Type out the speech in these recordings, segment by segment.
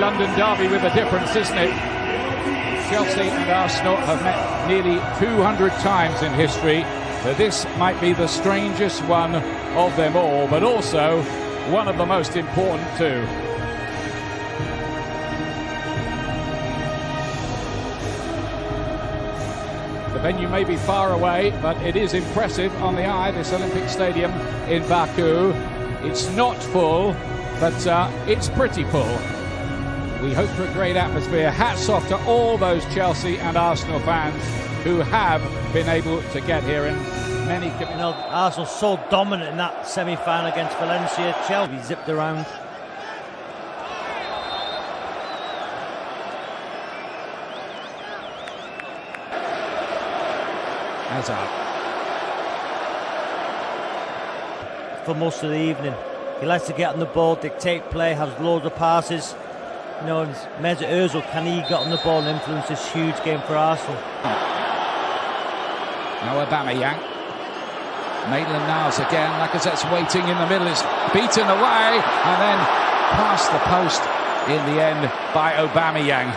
London derby with a difference, isn't it? Chelsea and Arsenal have met nearly 200 times in history, but this might be the strangest one of them all, but also one of the most important too. The venue may be far away, but it is impressive on the eye, this Olympic Stadium in Baku. It's not full, but it's pretty full. We hope for a great atmosphere. Hats off to all those Chelsea and Arsenal fans who have been able to get here in many... You know, Arsenal so dominant in that semi-final against Valencia. Chelsea zipped around. Hazard. For most of the evening, he likes to get on the ball, dictate play, has loads of passes. You know, Mesut Ozil, can he get on the ball and influence this huge game for Arsenal? Now Aubameyang. Maitland-Niles again. Lacazette's waiting in the middle. It's beaten away and then past the post in the end by Aubameyang.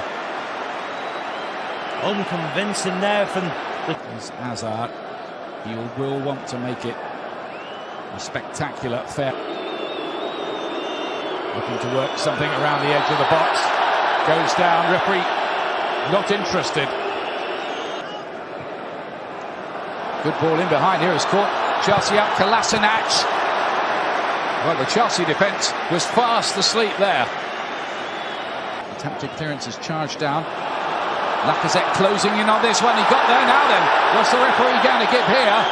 Unconvincing there from the... There's Hazard. He will want to make it a spectacular fair. Looking to work something around the edge of the box. Goes down, referee not interested. Good ball in behind here, is caught. Chelsea up, Kolasinac. Well, the Chelsea defence was fast asleep there. Attempted clearance is charged down. Lacazette closing in on this one. He got there now then. What's the referee going to give here?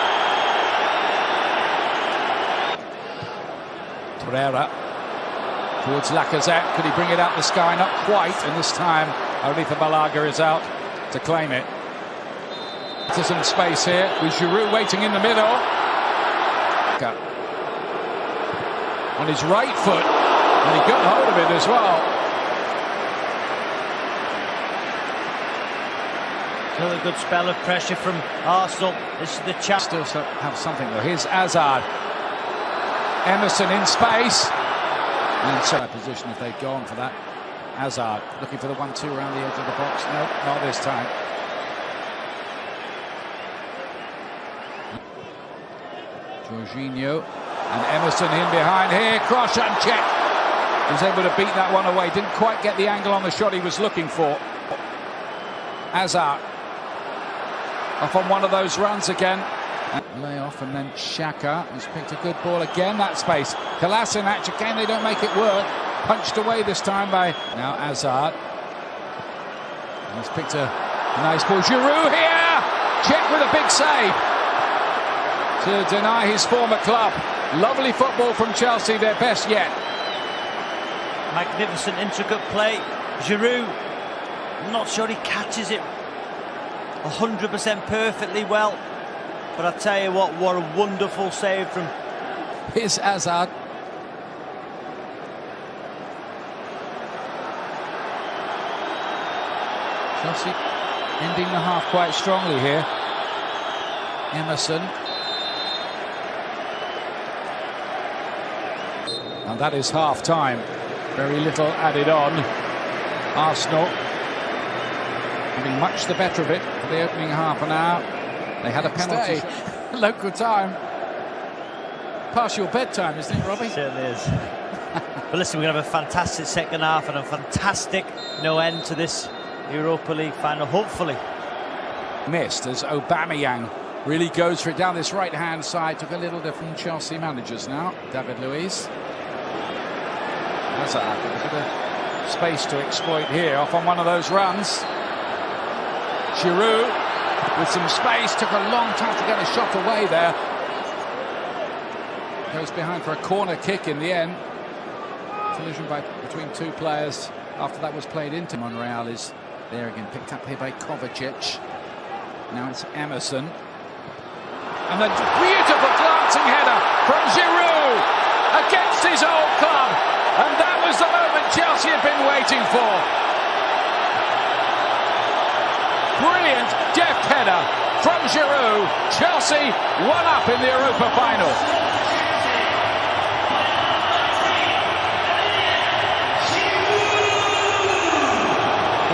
Torreira towards Lacazette. Could he bring it out the sky? Not quite. And this time, only for Balaga is out to claim it. There's some space here with Giroud waiting in the middle. On his right foot. And he got hold of it as well. Another good spell of pressure from Arsenal. This is the chance. Still have something though. Here's Hazard. Emerson in space. And so position if they'd gone for that. Hazard looking for the 1-2 around the edge of the box. No, not this time. Jorginho and Emerson in behind here. Cross and check. He was able to beat that one away. Didn't quite get the angle on the shot he was looking for. Hazard off on one of those runs again. Lay off and then Xhaka, who's picked a good ball again. That space. Kolasinac again, they don't make it work. Punched away this time by now Hazard. And he's picked a nice ball. Giroud here! Cech with a big save to deny his former club. Lovely football from Chelsea, their best yet. Magnificent intricate play. Giroud, I'm not sure he catches it 100% perfectly well. But I tell you what a wonderful save from... Here's Hazard. Chelsea ending the half quite strongly here. Emerson. And that is half-time. Very little added on. Arsenal having much the better of it for the opening half an hour. They had a penalty. Local time. Past your bedtime, isn't it, Robbie? It certainly is. But listen, we're going to have a fantastic second half and a fantastic end to this Europa League final, hopefully. Missed as Aubameyang really goes for it down this right-hand side. Took a little different Chelsea managers now. David Luiz. Hazard with a bit of space to exploit here. Off on one of those runs. Giroud with some space. Took a long time to get a shot away there. Goes behind for a corner kick in the end. Collision between two players after that was played into. Monreal is there again, picked up here by Kovacic. Now it's Emerson. And a beautiful glancing header from Giroud against his old club. And that was the moment Chelsea had been waiting for. Brilliant deft header from Giroud. Chelsea 1-up in the Europa final.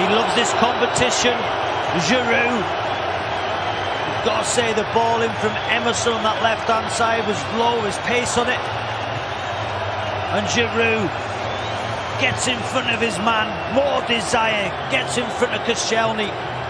He loves this competition. Giroud. You've got to say the ball in from Emerson on that left-hand side was low, his pace on it. And Giroud gets in front of his man, more desire, gets in front of Koscielny.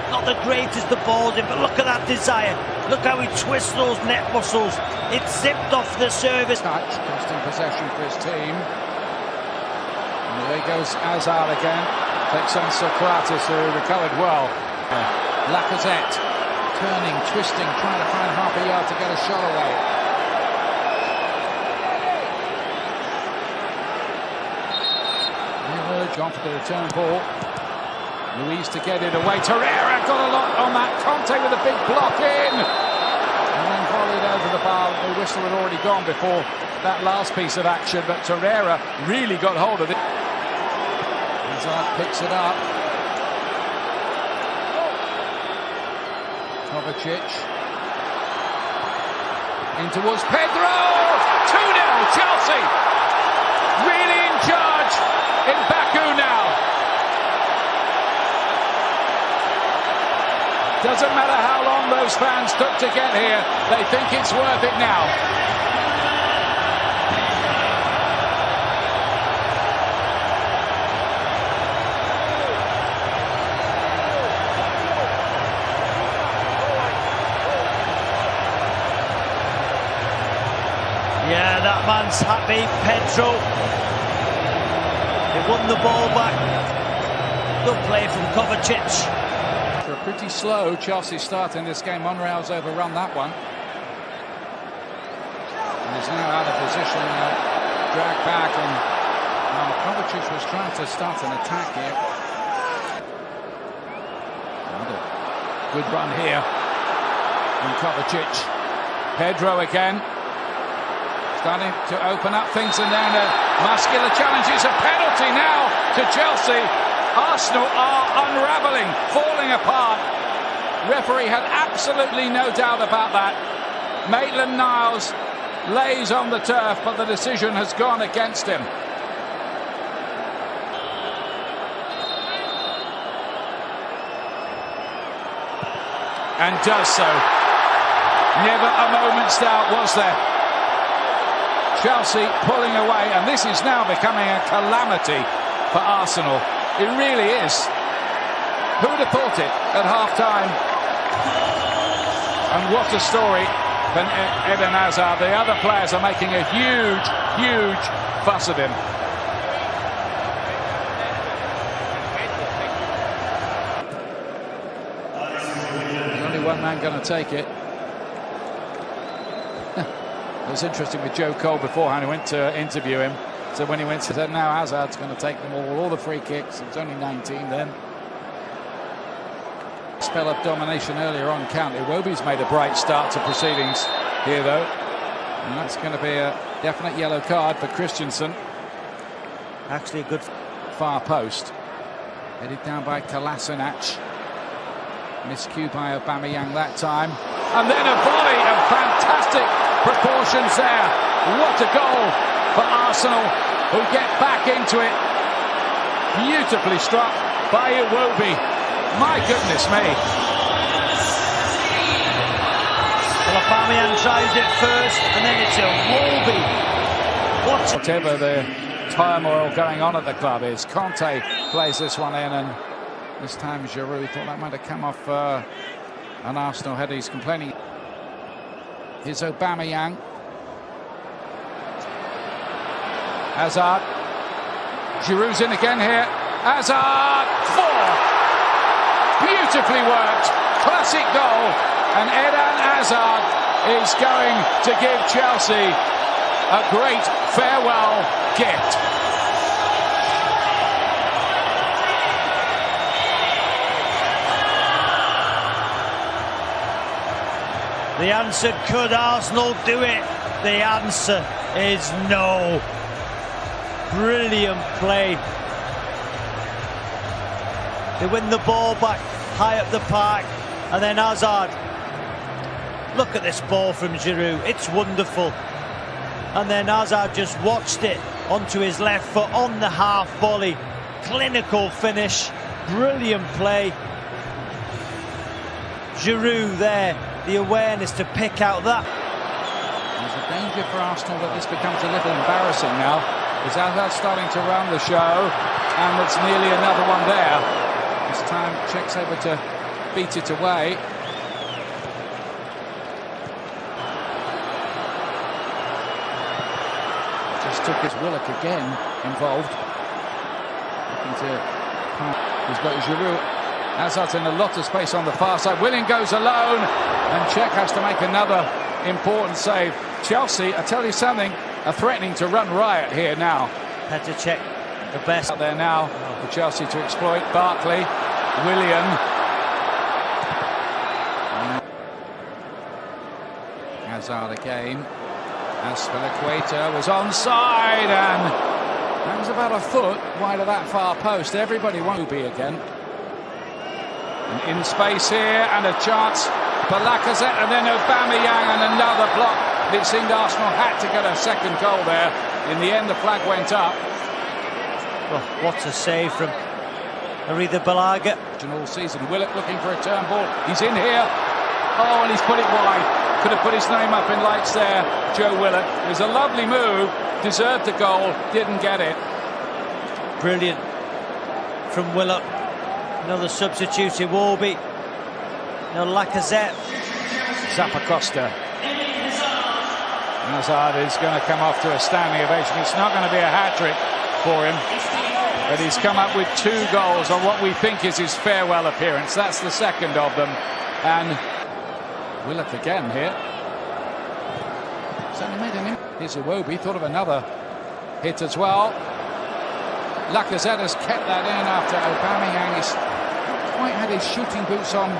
Not the greatest the ball's in, but look at that desire. Look how he twists those neck muscles. It's zipped off the service. Touch, costing possession for his team. And there goes Hazard again. Takes on Socrates, who recovered well. Lacazette turning, twisting, trying to find half a yard to get a shot away. Gone for the return ball. Luiz to get it away. Torreira got a lot on that. Conte with a big block in. And then volleyed over the bar. The whistle had already gone before that last piece of action, but Torreira really got hold of it. Hazard picks it up. Kovacic. In towards Pedro. 2-0 Chelsea. Really in charge in Baku now. Doesn't matter how long those fans took to get here, they think it's worth it now. Yeah, that man's happy, Petr. They won the ball back. Good play from Kovacic. They're pretty slow. Chelsea starting this game. Monreal's overrun that one. And he's now out of position, dragged back, and Kovacic was trying to start an attack here. Another good run here from Kovacic. Pedro again. Starting to open up things, and then a muscular challenge. It's a penalty now to Chelsea. Arsenal are unravelling, falling apart. Referee had absolutely no doubt about that. Maitland-Niles lays on the turf, but the decision has gone against him. And does so. Never a moment's doubt, was there? Chelsea pulling away, and this is now becoming a calamity for Arsenal. It really is. Who would have thought it at half-time? And what a story for Eden Hazard. The other players are making a huge, huge fuss of him. There's only one man going to take it. It was interesting with Joe Cole beforehand. He went to interview him. So when he went to that, now Hazard's going to take them all the free kicks. He was only 19 then. Spell of domination earlier on count. Iwobi's made a bright start to proceedings here, though. And that's going to be a definite yellow card for Christensen. Actually a good far post. Headed down by Kolasinac. Miscue by Aubameyang that time. And then a volley of fantastic proportions there. What a goal for Arsenal, who get back into it. Beautifully struck by Iwobi. My goodness me. Well, Aubameyang tries it first, and then it's Iwobi. Whatever the turmoil going on at the club is, Conte plays this one in, and this time Giroud thought that might have come off an Arsenal header. He's complaining. Here's Aubameyang. Hazard. Giroud's in again here. Hazard. 4. Beautifully worked. Classic goal. And Eden Hazard is going to give Chelsea a great farewell gift. The answer, could Arsenal do it? The answer is no. Brilliant play. They win the ball back high up the park, and then Hazard. Look at this ball from Giroud, it's wonderful. And then Hazard just watched it onto his left foot on the half volley. Clinical finish. Brilliant play. Giroud there, the awareness to pick out that. There's a danger for Arsenal that this becomes a little embarrassing now. As Hazard's starting to run the show, and it's nearly another one there. This time Cech's able to beat it away. Just took his Willock again involved. Looking to... He's got Giroud. Hazard's in a lot of space on the far side. Willian goes alone, and Cech has to make another important save. Chelsea, I tell you something, are threatening to run riot here now. Petr Cech, the best out there now for Chelsea to exploit. Barkley, Willian. Hazard again. Azpilicueta was onside, and that was about a foot wide of that far post. Everybody wants to be again. And in space here, and a chance for Lacazette, and then Aubameyang, and another block. It seemed Arsenal had to get a second goal there. In the end, the flag went up. Well, what a save from Arrizabalaga. All season, Willock looking for a turn ball. He's in here. Oh, and he's put it wide. Could have put his name up in lights there, Joe Willock. It was a lovely move. Deserved the goal. Didn't get it. Brilliant from Willock. Another substitute, Iwobi. No, Lacazette. Zappacosta. Hazard is going to come off to a standing ovation. It's not going to be a hat-trick for him, but he's come up with 2 goals on what we think is his farewell appearance. That's the second of them. And Willock again here. He's only made an impact. Here's Iwobi, thought of another hit as well. Lacazette has kept that in after Aubameyang has not quite had his shooting boots on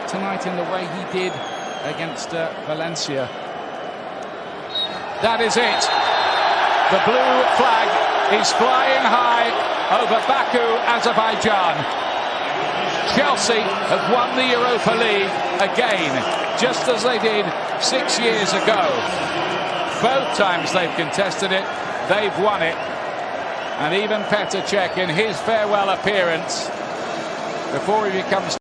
tonight in the way he did against Valencia. That is it. The blue flag is flying high over Baku, Azerbaijan. Chelsea have won the Europa League again, just as they did 6 years ago. Both times they've contested it, they've won it. And even Petr Cech, in his farewell appearance, before he becomes